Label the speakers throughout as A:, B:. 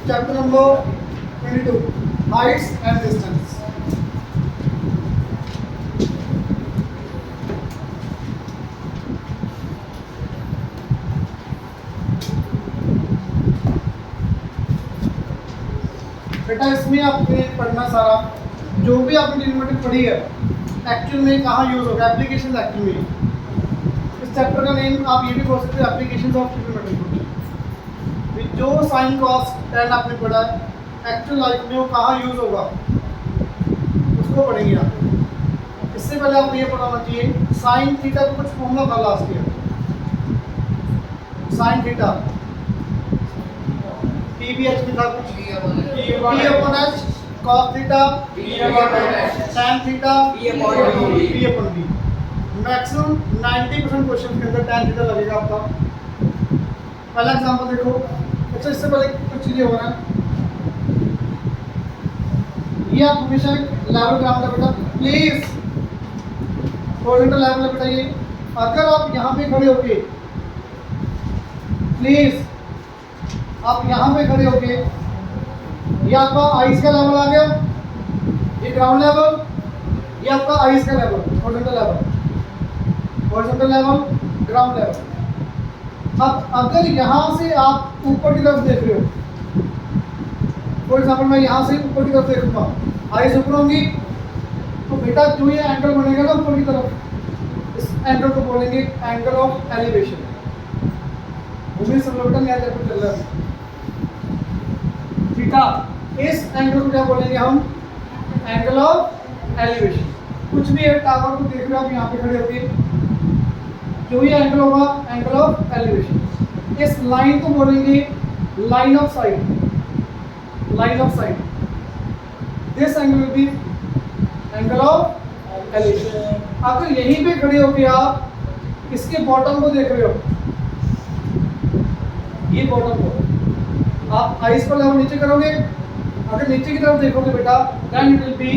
A: Chapter number 22, Heights and distance. बेटा इसमें आपने पढ़ना सारा जो भी आपने ट्रिग्नोमेट्री पढ़ी है एक्चुअल में कहाँ यूज होगा, एप्लीकेशन एक्चुअल में। इस चैप्टर का नेम आप ये भी बोल सकते हो एप्लीकेशंस ऑफ ट्रिग्नोमेट्री। जो साइन कॉस टेन आपने पढ़ा है एक्चुअल लाइफ में वो कहाँ यूज होगा उसको पढ़ेंगे आप। इससे पहले आपको ये पढ़ा होना चाहिए साइन थीटा का कुछ फॉर्मूला था last year. Sine theta P B H में था कुछ P upon H, cos theta tan theta P upon B. Maximum 90% question के अंदर टैन थीटा लगेगा आपका। पहला एग्जांपल देखो। अच्छा इससे पहले कुछ चीजें हो रहा है, ये आप हमेशा लेवल ग्राफ का बेटा प्लीज हॉरिजॉन्टल लेवल है बेटा। ये अगर आप यहाँ पे खड़े होके प्लीज आप यहाँ पे खड़े होके, ये आपका आइस का लेवल आ गया, ये ग्राउंड लेवल, ये आपका आइस का level horizontal level, horizontal level ground level. अब अगर यहाँ से आप ऊपर की तरफ देख रहे हो, फॉर एग्जाम्पल मैं यहाँ से ऊपर की तरफ देखूंगा, आइस ऊपर होंगी, तो बेटा जो ये एंगल बनेगा ना ऊपर की तरफ, इस एंगल को बोलेंगे एंगल ऑफ एलिवेशन। उम्मीद सब लोग बेटा याद रखो चल रहा है थीटा। इस एंगल को क्या बोलेंगे हम, एंगल ऑफ एलिवेशन। कुछ भी है टावर को देख रहे हो आप यहाँ पे खड़े होके, जो ये एंगल होगा एंगल ऑफ एलिवेशन। इस लाइन को बोलेंगे line of site, line of site. This angle will be angle of elevation. अगर यहीं पे खड़े होके आप इसके बॉटम को देख रहे हो, ये बॉटम को आप आइस को लेवल नीचे करोगे, अगर नीचे की तरफ देखोगे बेटा then it will be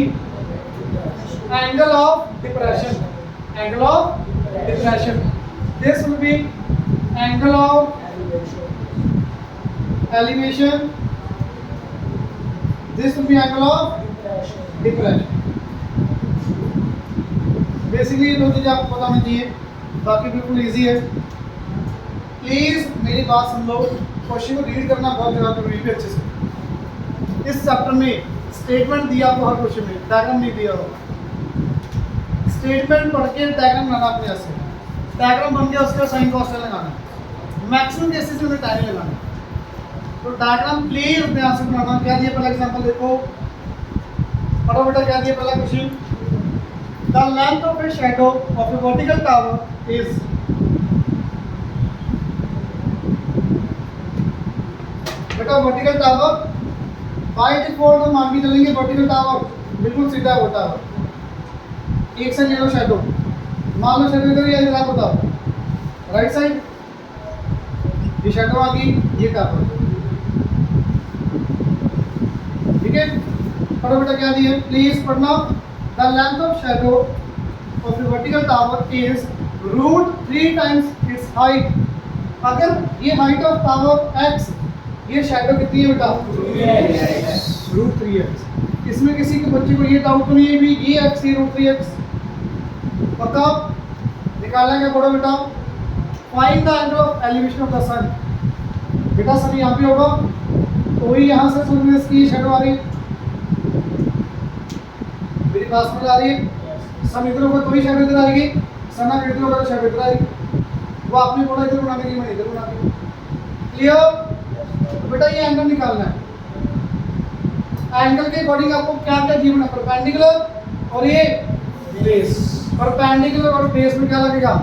A: angle of depression, angle of depression. This will be angle of elevation. This will be angle of depression. Basically ये दो चीजें आपको पता होनी चाहिए, बाकी बिल्कुल इजी है। प्लीज मेरी बात सुन लो, क्वेश्चन को रीड करना बहुत ज़्यादा जरूरी है अच्छे से। इस चैप्टर में स्टेटमेंट दिया आपको हर क्वेश्चन में, डायग्राम नहीं दिया होगा। स्टेटमेंट पढ़ के डायग्राम बनाना अपने ऐसे, डायग्राम बन गया उसका साइन कॉस लगाना है। मैक्सिमम केसेस में टाइम लगाना है, तो डायग्राम प्लीज ध्यान से बनाना। क्या दिया पहला एग्जांपल देखो, पढ़ो बेटा क्या दिया पहला question. The length of A shadow of A vertical tower is, बेटा वर्टिकल टावर बाय डिफॉल्ट हम मान के चलेंगे वर्टिकल टावर बिल्कुल सीधा होता है। एक से ले लो शैडो, मान लो शैडो इधर या इधर, आप बताओ राइट साइड, ये शैडो आ गई, ये टावर, ठीक है। पढ़ो बेटा क्या दिया प्लीज पढ़ना। The length of shadow of A vertical tower is √3 times it's height. अगर ये हाइट ऑफ टावर x, ये शैडो कितनी है बेटा √3x। इसमें किसी के बच्चे को ये डाउट तो नहीं है भी ये x है √3x, पक्का निकाला क्या पढ़ो बेटा। Find the angle of elevation of the sun. बेटा सन यहाँ पे होगा, तो ही यहाँ से सन में इसकी शैडो आ रही है, मेरी बात समझ आ रही है। सन इधर होगा तो ही शैडो इधर आएगी, सन अगर इधर होगा तो शैडो इधर आएगी। वो आपने बोला इधर बनाने के लिए, मैं इधर बना दी। क्लियर? तो बेटा ये एंगल निकालना है। एंगल के अकॉर्डिंग आपको क्या क्या गिवन है, परपेंडिकुलर और ये बेस। परपेंडिकुलर और बेस में क्या लगेगा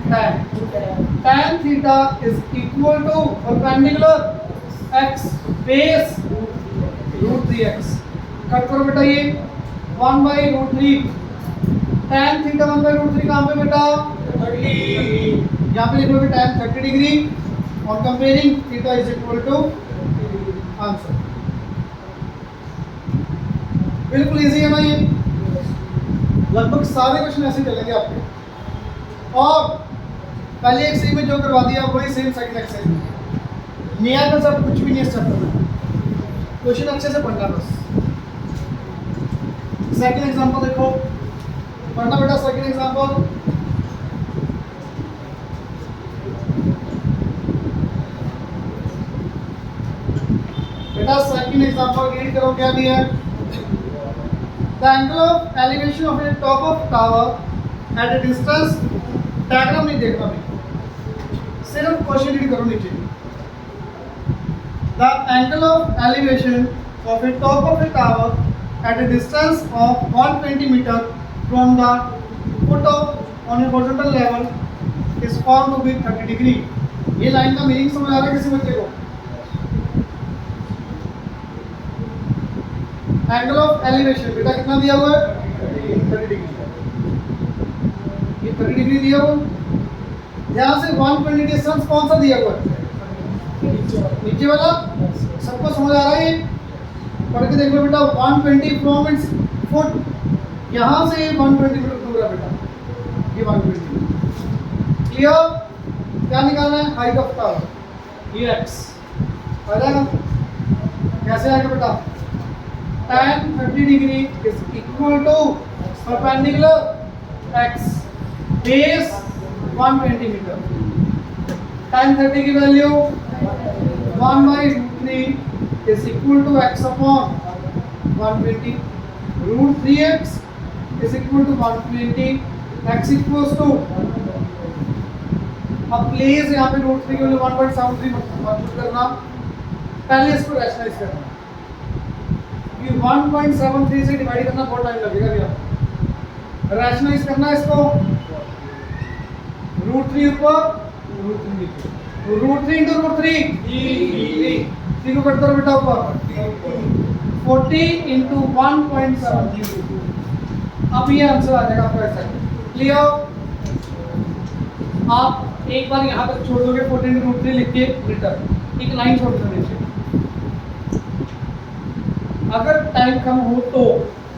A: tan। tan theta is equal to perpendicular x base √3x। Cut करो बेटा ये 1/√3। tan थीटा 1/√3 कहाँ पे बेटा 30। यहाँ पे लिखोगे tan 30 डिग्री और comparing theta is equal to answer. बिल्कुल इजी है ना ये, लगभग सारे क्वेश्चन ऐसे चलेंगे आपके। और पहले एक्सरसाइज में जो करवा दिया वही सेम सेकंड एक्सरसाइज में, नया का सब कुछ भी नहीं इस चैप्टर में। क्वेश्चन अच्छे से पढ़ना बस। सेकंड एग्जांपल देखो, पढ़ना बेटा। सेकंड एग्जांपल, बेटा सेकंड एग्जांपल रीड करो, क्या दिया है? The angle of elevation of a top of tower at a distance, diagram नहीं देखना भाई, सिर्फ क्वेश्चन रीड करो नीचे। The angle of elevation of a top of a tower at a distance of 120 meter from the foot of on a horizontal level is found to be 30 degree। ये line का meaning समझ आ रहा है किसी बच्चे को? एंगल ऑफ एलिवेशन बेटा कितना दिया हुआ है? 30 डिग्री। ये 30 डिग्री दिया हुआ, यहाँ से 120 डिस्टेंस कौन सा दिया हुआ है? नीचे वाला। सबको समझ आ रहा है? पढ़ के देख लो बेटा। 120 फ्रॉम इट्स फुट, यहाँ से 120 मीटर दूर है बेटा, ये 120। क्लियर? क्या निकालना है? हाइट ऑफ टावर, ये x आ जाएगा। कैसे आएगा बेटा? tan 30 degree is equal to perpendicular x, base 120 metre. tan 30 की value 1/√3 is equal to x upon 120, root 3x is equal to 120, x equals to, अब प्लीज यहाँ पे रूट 3 के लिए 1.73 मत करना, पहले इसको रैशनलाइज करना, क्योंकि 1.73 से डिवाइड करना बहुत टाइम लगेगा भैया। रैशनलाइज करना इसको, रूट 3 ऊपर, रूट 3 नीचे, रूट 3 इंटू रूट 3 3 को कट करो बेटा ऊपर, 40 इंटू 1.73। अब ये आंसर आ जाएगा आपका ऐसा। क्लियर? आप एक बार यहाँ तक छोड़ दोगे 40 इंटू रूट 3 लिख के मीटर, एक लाइन छोड़ दो नीचे। अगर टाइम कम हो तो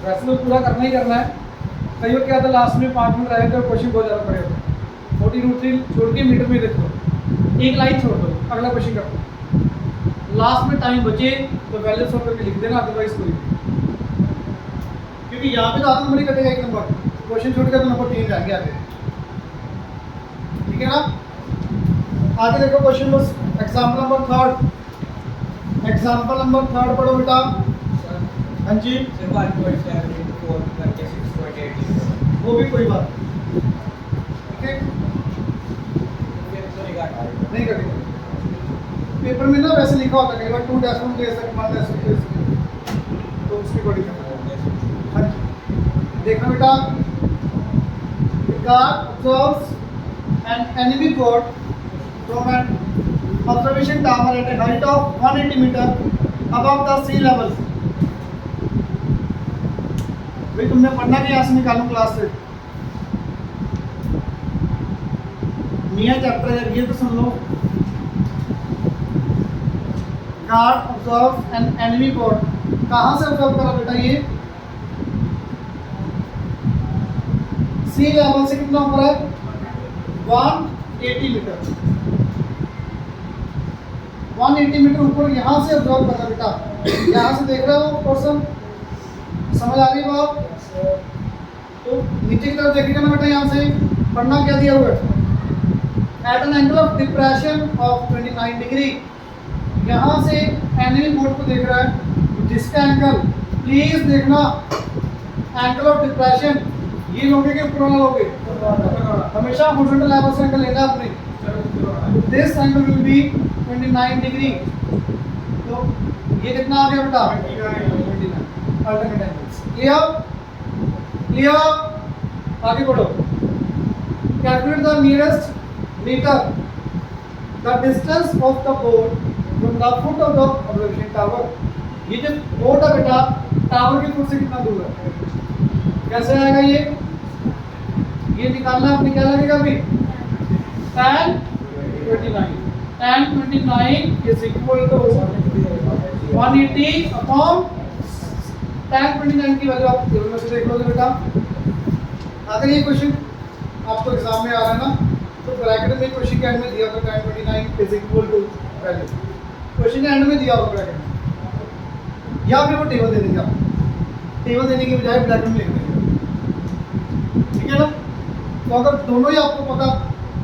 A: वैसे तो पूरा करना ही करना है। कई बार क्या था लास्ट में 5 मिनट रहे तो क्वेश्चन बहुत ज़्यादा पड़ेगा। 40 रूट 3 छोड़ के मीटर में देखो, एक लाइन छोड़ दो, अगला क्वेश्चन कर दो। लास्ट में टाइम बचे तो वैल्यू सॉल्व करके लिख देना, अदरवाइज कोई, क्योंकि यहाँ पे तो आधा नंबर ही कटेगा, एक नंबर क्वेश्चन छोड़ के तो नंबर 3 जाएंगे आगे। ठीक है ना? आगे देखो क्वेश्चन बस। एग्जाम्पल नंबर 3, एग्जाम्पल नंबर 3 पढ़ो बेटा। हाँ जी,
B: 1.7 करके 6.8,
A: वो भी कोई बात ठीक है, नहीं कटेगा। पेपर में ना वैसे लिखा होता है, कई बार 2 डेसिमल दे सकते, 1 डेसिमल दे सकते, तो उसकी बड़ी करना। हाँ जी, देखना बेटा। Guard observes an enemy boat from an observation tower at a height of 180 metre above the sea level. भाई तुमने पढ़ना नहीं, यहाँ से निकालूं क्लास से, नया चैप्टर है ये तो सुन लो। Guard observe an enemy boat, कहाँ से ऑब्जर्व करा बेटा? ये सी लेवल से कितना ऊपर है? 180 मीटर, 180 मीटर ऊपर यहाँ से ऑब्जर्व करा बेटा। यहाँ से देख रहे हो पर्सन, समझ आ रही बात? तो नीचे की तरफ देखिएगा ना बेटा, यहाँ से पढ़ना क्या दिया हुआ है? At an angle of depression of 29 degree, यहाँ से एनिमी बोट को देख रहा है, जिसका एंगल प्लीज देखना, एंगल ऑफ डिप्रेशन ये लोगे के ऊपर वाला लोगे, हमेशा हॉरिजॉन्टल लेवल से एंगल लेना अपने। This angle will be 29 degree, तो ये कितना आ गया बेटा? 29 अल्टरनेट एंगल्स। क्लियर? क्लियर? आगे बढ़ो। Calculate the nearest metre the distance of the boat from the foot of the observation tower. ये जो बोट है बेटा, टावर के फुट से कितना दूर है? कैसे आएगा ये निकालना है अपने। क्या लगेगा अभी? tan 29 is equal to 180 upon tan 29 की वैल्यू आप टेबल में से देख लोगे बेटा। अगर ये क्वेश्चन आपको एग्जाम में आ रहा है ना, तो ब्रैकेट में क्वेश्चन के एंड में दिया होगा tan 29 is equal to value, question के एंड में दिया होगा ब्रैकेट में, या फिर वो टेबल दे देंगे आपको, टेबल देने की बजाय ब्रैकेट में लिख देंगे, ठीक है ना। तो अगर दोनों ही आपको पता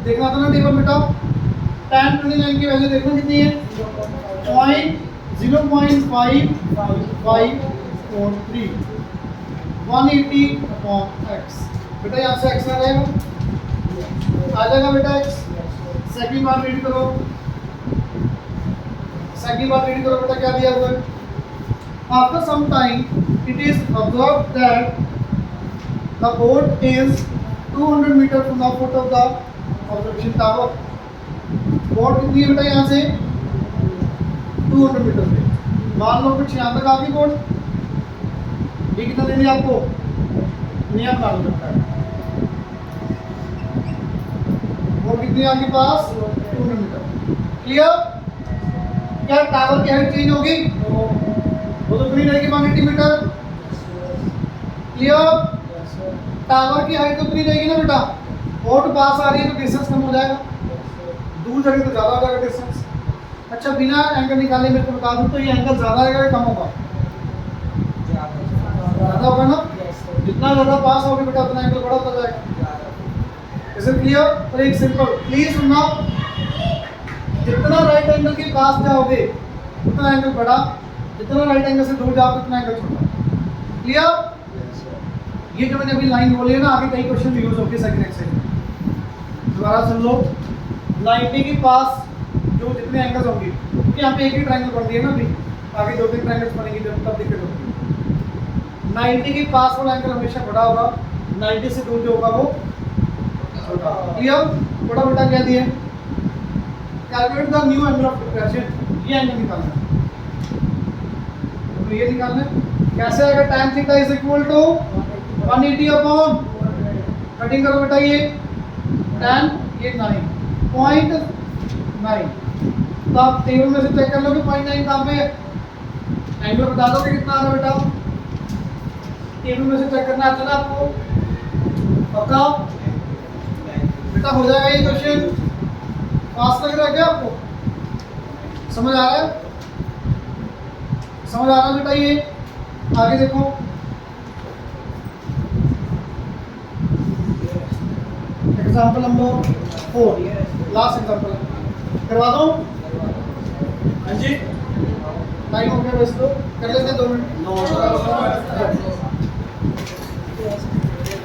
A: देखना था ना टेबल बेटा, tan 29 की वैल्यू देखना कितनी है, 0.0553 180/x, बेटा यहाँ से x आ जाएगा बेटा x। सेकंड बार रीड करो, सेकंड बार रीड करो बेटा, क्या दिया हुआ है, after some time it is observe that the boat is 200 metre from the foot of the observation tower. Boat कितनी है बेटा यहाँ से 200 मीटर पे, मान लो कुछ यहाँ तक आ गई बोट, ये कितना देंगे आपको, नियम मालूम रखता है, बोट कितनी है आपके पास 200 मीटर, क्लियर। क्या टावर की हाइट चेंज होगी, वो तो कितनी रहेगी 180 मीटर, क्लियर। टावर की हाइट तो कितनी रहेगी ना बेटा, बोट पास आ रही है तो डिस्टेंस कम हो जाएगा, दूर जाएगी तो ज़्यादा हो जाएगा डिस्टेंस। अच्छा बिना एंगल निकाले मेरे को बता दूं तो ये एंगल ज़्यादा आएगा या कम होगा, ज़्यादा होगा ना, जितना ज़्यादा पास होगी बेटा उतना एंगल बड़ा होता जाएगा, इज इट क्लियर। और एक सिंपल प्लीज सुनना, जितना राइट एंगल के पास जाओगे उतना एंगल बड़ा, जितना राइट एंगल से दूर जाओगे उतना एंगल छोटा, क्लियर। ये जो मैंने अभी लाइन बोली है ना, आगे कई क्वेश्चन यूज होगी सेकंड एक्सरसाइज में, दोबारा सुन लो। 90 के पास जो जितने एंगल्स होंगे, क्योंकि यहाँ पे एक ही ट्रायंगल बन रही है ना अभी, आगे 2-3 ट्रायंगल्स बनेंगे जब तब दिक्कत होगी। 90 के पास वाला एंगल हमेशा बड़ा होगा, 90 से दूर जो होगा वो छोटा, क्लियर। बड़ा बेटा क्या दिए, calculate the new angle of depression, ये एंगल निकालना है, तो ये निकालना है कैसे आएगा, tan theta is equal to 180 upon, cutting करो बेटा ये tan, ये 9.9, तो आप टेबल में से चेक कर लो कि 0.9 कहाँ पे है, एंगल बता दो कि कितना आ रहा है बेटा, टेबल में से चेक करना आता है ना आपको, पक्का बेटा हो जाएगा ये क्वेश्चन, पास लग रहा है क्या आपको, समझ आ रहा है, समझ आ रहा है बेटा। ये आगे देखो, एग्जाम्पल नंबर 4, लास्ट एग्जाम्पल करवा दो, हाँ जी टाइम हो गया वैसे तो कर लेते हैं 2 मिनट।